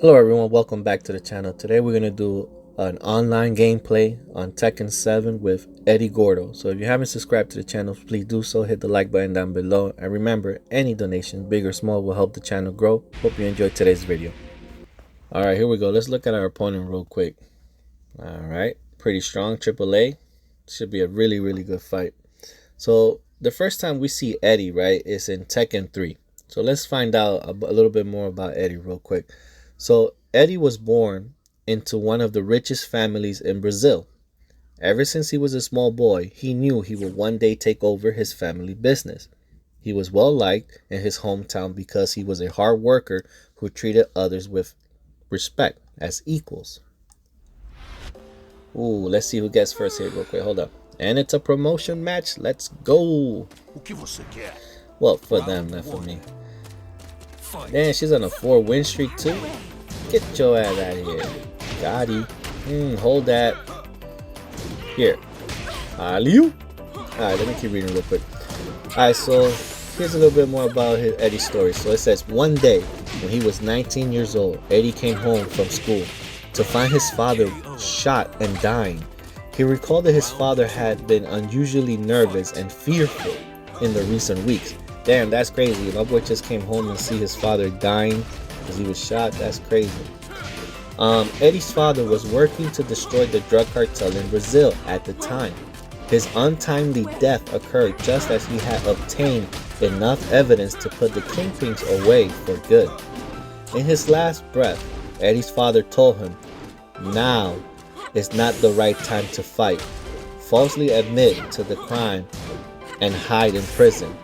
Hello everyone, welcome back to the channel. Today we're going to do an online gameplay on Tekken 7 with Eddy Gordo. So if you haven't subscribed to the channel, please do so. Hit the like button down below. And remember, any donation, big or small, will help the channel grow. Hope you enjoyed today's video. Alright, here we go. Let's look at our opponent real quick. Alright, pretty strong, AAA. Should be a really good fight. So the first time we see Eddy, right, is in Tekken 3. So let's find out a little bit more about Eddy real quick. So Eddy was born into one of the richest families in Brazil. Ever since he was a small boy, he knew he would one day take over his family business. He was well liked in his hometown because he was a hard worker who treated others with respect as equals. Ooh, let's see who gets first here real quick. Hold up. And it's a promotion match. Let's go. Well, for them, not for me. Damn, she's on a 4-win streak too. Get your ass out of here. Got you. Hold that. Here. Aliu. Alright, let me keep reading real quick. Alright, so here's a little bit more about Eddy's story. So it says, one day when he was 19 years old, Eddy came home from school to find his father shot and dying. He recalled that his father had been unusually nervous and fearful in the recent weeks. Damn, that's crazy. My boy just came home and see his father dying because he was shot. That's crazy. Eddy's father was working to destroy the drug cartel in Brazil at the time. His untimely death occurred just as he had obtained enough evidence to put the kingpins away for good. In his last breath, Eddy's father told him, "Now is not the right time to fight. Falsely admit to the crime and hide in prison.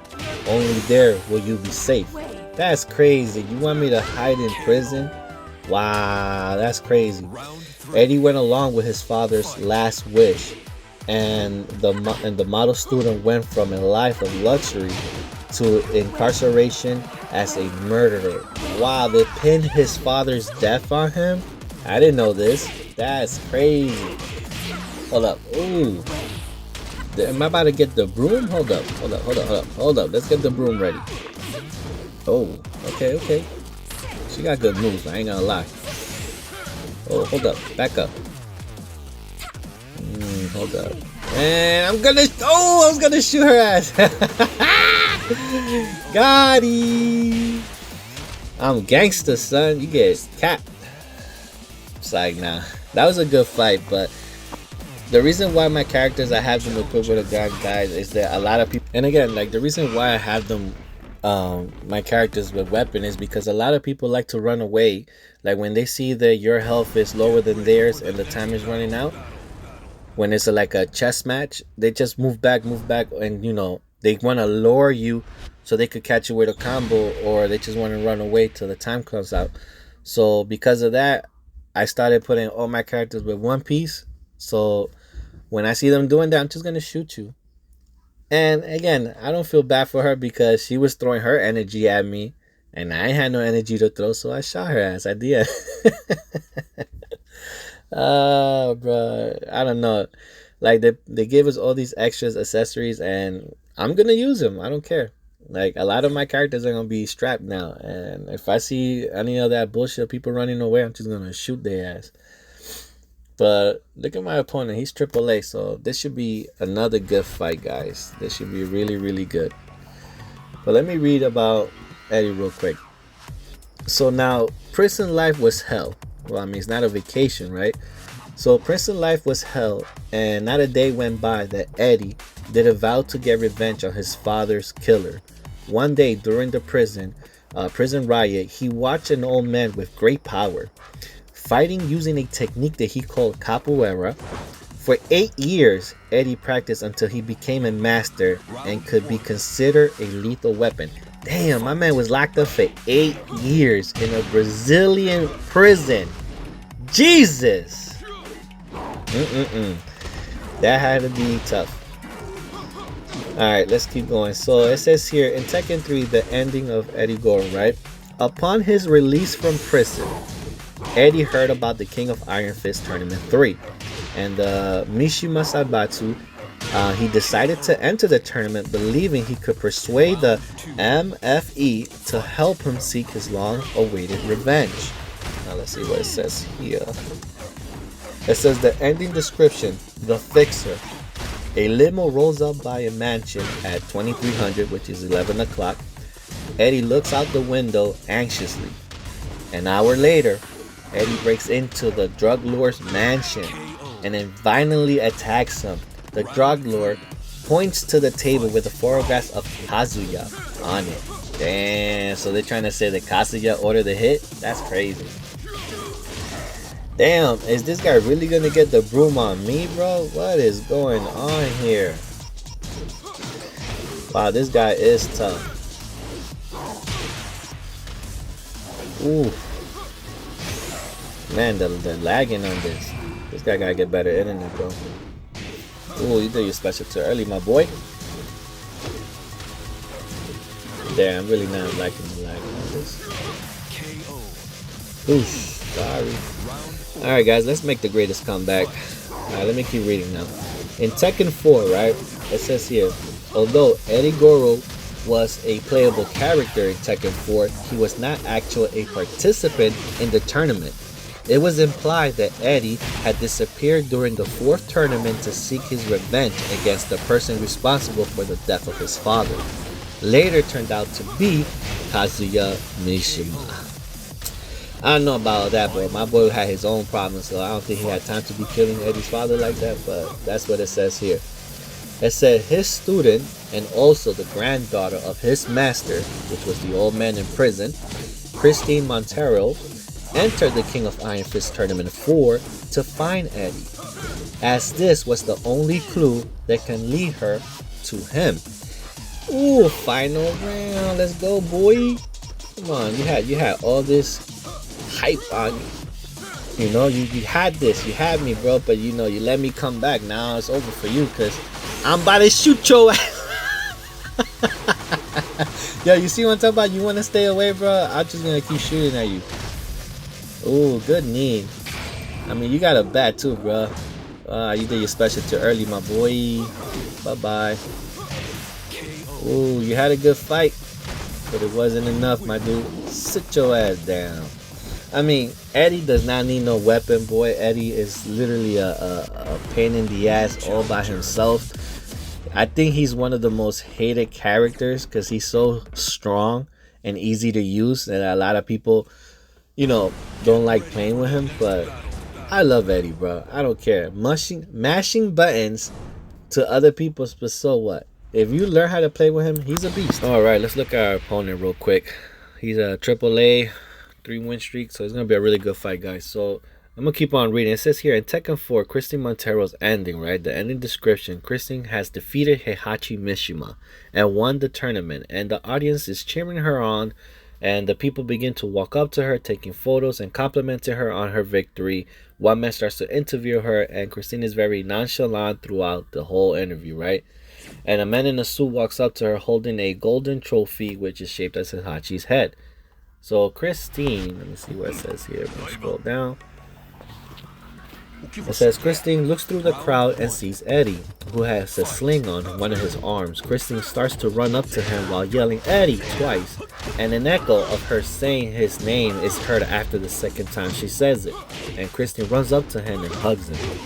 Only there will you be safe." That's crazy. You want me to hide in prison? Wow, that's crazy. Eddy went along with his father's last wish, and the model student went from a life of luxury to incarceration as a murderer. Wow, they pinned his father's death on him? I didn't know this. That's crazy. Hold up. Ooh. Am I about to get the broom? Hold up. Let's get the broom ready. Oh, okay. She got good moves, I ain't gonna lie. Oh, hold up. Back up. Hold up. And I was gonna shoot her ass. Got him. I'm gangster, son. You get capped. It's like, nah. That was a good fight, but the reason why my characters, I have them equipped with a gun, guys, is that a lot of people, and again, like the reason why I have them, my characters with weapon, is because a lot of people like to run away. Like when they see that your health is lower than theirs and the time is running out, when it's like a chess match, they just move back, and you know, they want to lure you so they could catch you with a combo, or they just want to run away till the time comes out. So because of that, I started putting all my characters with one piece. So when I see them doing that, I'm just going to shoot you. And again, I don't feel bad for her because she was throwing her energy at me and I had no energy to throw, so I shot her ass at the end. Oh, bro. I don't know. Like they gave us all these extras, accessories, and I'm going to use them. I don't care. Like a lot of my characters are going to be strapped now. And if I see any of that bullshit, people running away, I'm just going to shoot their ass. But look at my opponent. He's AAA, so this should be another good fight, guys. This should be really good. But let me read about Eddy real quick. So now, prison life was hell. Well, I mean, it's not a vacation, right? So prison life was hell, and not a day went by that Eddy did a vow to get revenge on his father's killer. One day during the prison riot, he watched an old man with great power fighting using a technique that he called capoeira. For 8 years, Eddy practiced until he became a master and could be considered a lethal weapon. Damn, my man was locked up for 8 years in a Brazilian prison. Jesus! That had to be tough. Alright, let's keep going. So it says here in Tekken 3, the ending of Eddy Gordo, right? Upon his release from prison, Eddy heard about the King of Iron Fist Tournament 3, and Mishima Sabatsu, he decided to enter the tournament believing he could persuade the MFE to help him seek his long-awaited revenge. Now Let's see what it says here. It says the ending description: the fixer. A limo rolls up by a mansion at 2300, which is 11 o'clock. Eddy looks out the window anxiously. An hour later, Eddy breaks into the drug lord's mansion and then violently attacks him. The drug lord points to the table with the photographs of Kazuya on it. Damn, so they're trying to say that Kazuya ordered the hit? That's crazy. Damn, is this guy really gonna get the broom on me, bro? What is going on here? Wow, this guy is tough. Ooh. Man, the lagging on this. This guy gotta get better internet, bro. Ooh, you did your special too early, my boy. Damn, I'm really not liking the lag on this. Oof, sorry. Alright guys, let's make the greatest comeback. Alright, let me keep reading now. In Tekken 4, right, it says here, although Eddy Gordo was a playable character in Tekken 4, he was not actually a participant in the tournament. It was implied that Eddy had disappeared during the 4th tournament to seek his revenge against the person responsible for the death of his father. Later turned out to be Kazuya Mishima. I don't know about that, bro. My boy had his own problems, so I don't think he had time to be killing Eddy's father like that, but that's what it says here. It said his student and also the granddaughter of his master, which was the old man in prison, Christine Montero, entered the King of Iron Fist Tournament 4 to find Eddy, as this was the only clue that can lead her to him. Ooh, final round. Let's go, boy. Come on, you had all this hype on you. You know, you had this. You had me, bro, but you know, you let me come back. Now it's over for you, because I'm about to shoot your ass. Yo, you see what I'm talking about? You want to stay away, bro? I'm just going to keep shooting at you. Ooh, good knee. I mean, you got a bat too, bro. You did your special too early, my boy. Bye-bye. Ooh, you had a good fight, but it wasn't enough, my dude. Sit your ass down. I mean, Eddy does not need no weapon, boy. Eddy is literally a pain in the ass all by himself. I think he's one of the most hated characters because he's so strong and easy to use that a lot of people, you know, don't like playing with him. But I love Eddy, bro. I don't care. Mashing buttons to other people, but so what? If you learn how to play with him, he's a beast. Alright, let's look at our opponent real quick. He's a AAA 3-win streak, so it's going to be a really good fight, guys. So I'm going to keep on reading. It says here, in Tekken 4, Christine Montero's ending, right? The ending description, Christine has defeated Heihachi Mishima and won the tournament. And the audience is cheering her on. And the people begin to walk up to her, taking photos and complimenting her on her victory. One man starts to interview her, and Christine is very nonchalant throughout the whole interview, right? And a man in a suit walks up to her holding a golden trophy, which is shaped as Heihachi's head. So Christine, let me see what it says here. I'm gonna scroll down. It says Christine looks through the crowd and sees Eddy, who has a sling on one of his arms. Christine starts to run up to him while yelling Eddy twice, and an echo of her saying his name is heard after the second time she says it. And Christine runs up to him and hugs him.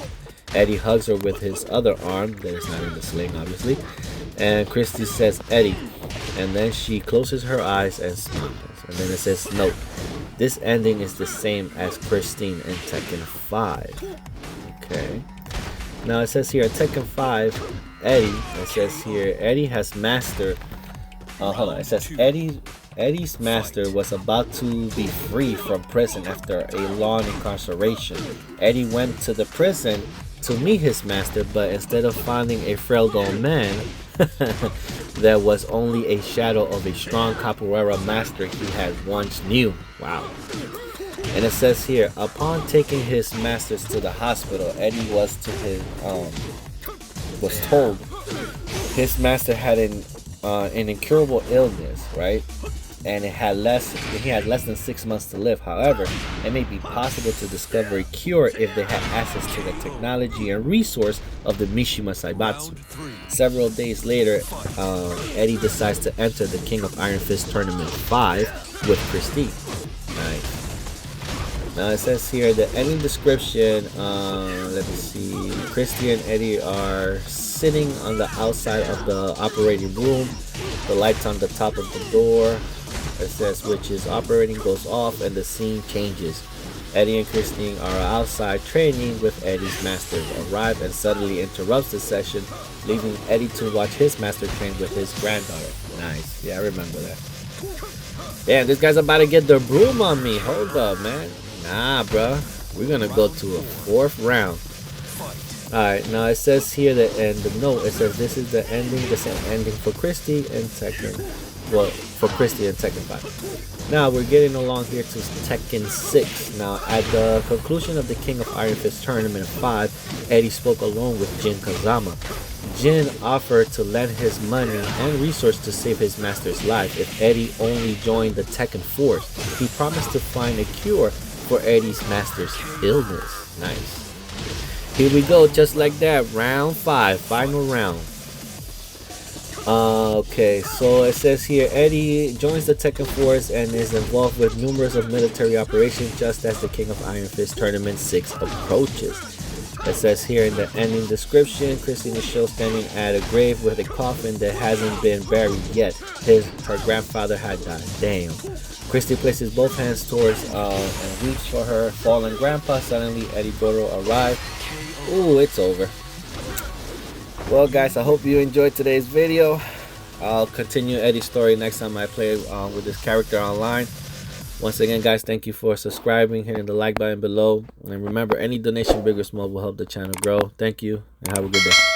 Eddy hugs her with his other arm that is not in the sling, obviously. And Christy says Eddy, and then she closes her eyes and smiles. And then it says, note, this ending is the same as Christine in Tekken 5. Okay. Now it says here, Tekken 5, Eddy, it says here, Eddy has mastered, hold on, it says Eddy's master was about to be free from prison after a long incarceration. Eddy went to the prison to meet his master, but instead of finding a frail old man, there was only a shadow of a strong capoeira master he had once knew. Wow. And it says here, upon taking his masters to the hospital, Eddy was told his master had an incurable illness, right? And he had less than 6 months to live. However, it may be possible to discover a cure if they had access to the technology and resource of the Mishima Saibatsu. Several days later, Eddy decides to enter the King of Iron Fist Tournament 5 with Christine. Nice. Now it says here the ending description. Let me see. Christy and Eddie are sitting on the outside of the operating room. The lights on the top of the door, it says, which is operating, goes off, and the scene changes. Eddie and Christine are outside training with Eddie's masters. Arrive and suddenly interrupts the session, leaving Eddie to watch his master train with his granddaughter. Nice. Yeah, I remember that. Damn, this guy's about to get the broom on me. Hold up, man. Nah, bro. We're gonna go to a 4th round. Alright, now it says here that in the note, it says this is the ending, the same ending for Christy and Tekken. Well, for Christy and Tekken 5. Now we're getting along here to Tekken 6. Now at the conclusion of the King of Iron Fist Tournament 5, Eddie spoke alone with Jin Kazama. Jin offered to lend his money and resource to save his master's life if Eddie only joined the Tekken Force. He promised to find a cure for Eddie's master's illness. Nice. Here we go, just like that. Round 5, final round. Okay, so it says here Eddie joins the Tekken Force and is involved with numerous of military operations just as the King of Iron Fist Tournament 6 approaches. It says here in the ending description, Christine is shown standing at a grave with a coffin that hasn't been buried yet. Her grandfather had died. Damn. Christy places both hands towards and reaches for her fallen grandpa. Suddenly, Eddy Gordo arrives. Ooh, it's over. Well, guys, I hope you enjoyed today's video. I'll continue Eddie's story next time I play with this character online. Once again, guys, thank you for subscribing, hitting the like button below. And remember, any donation, big or small, will help the channel grow. Thank you, and have a good day.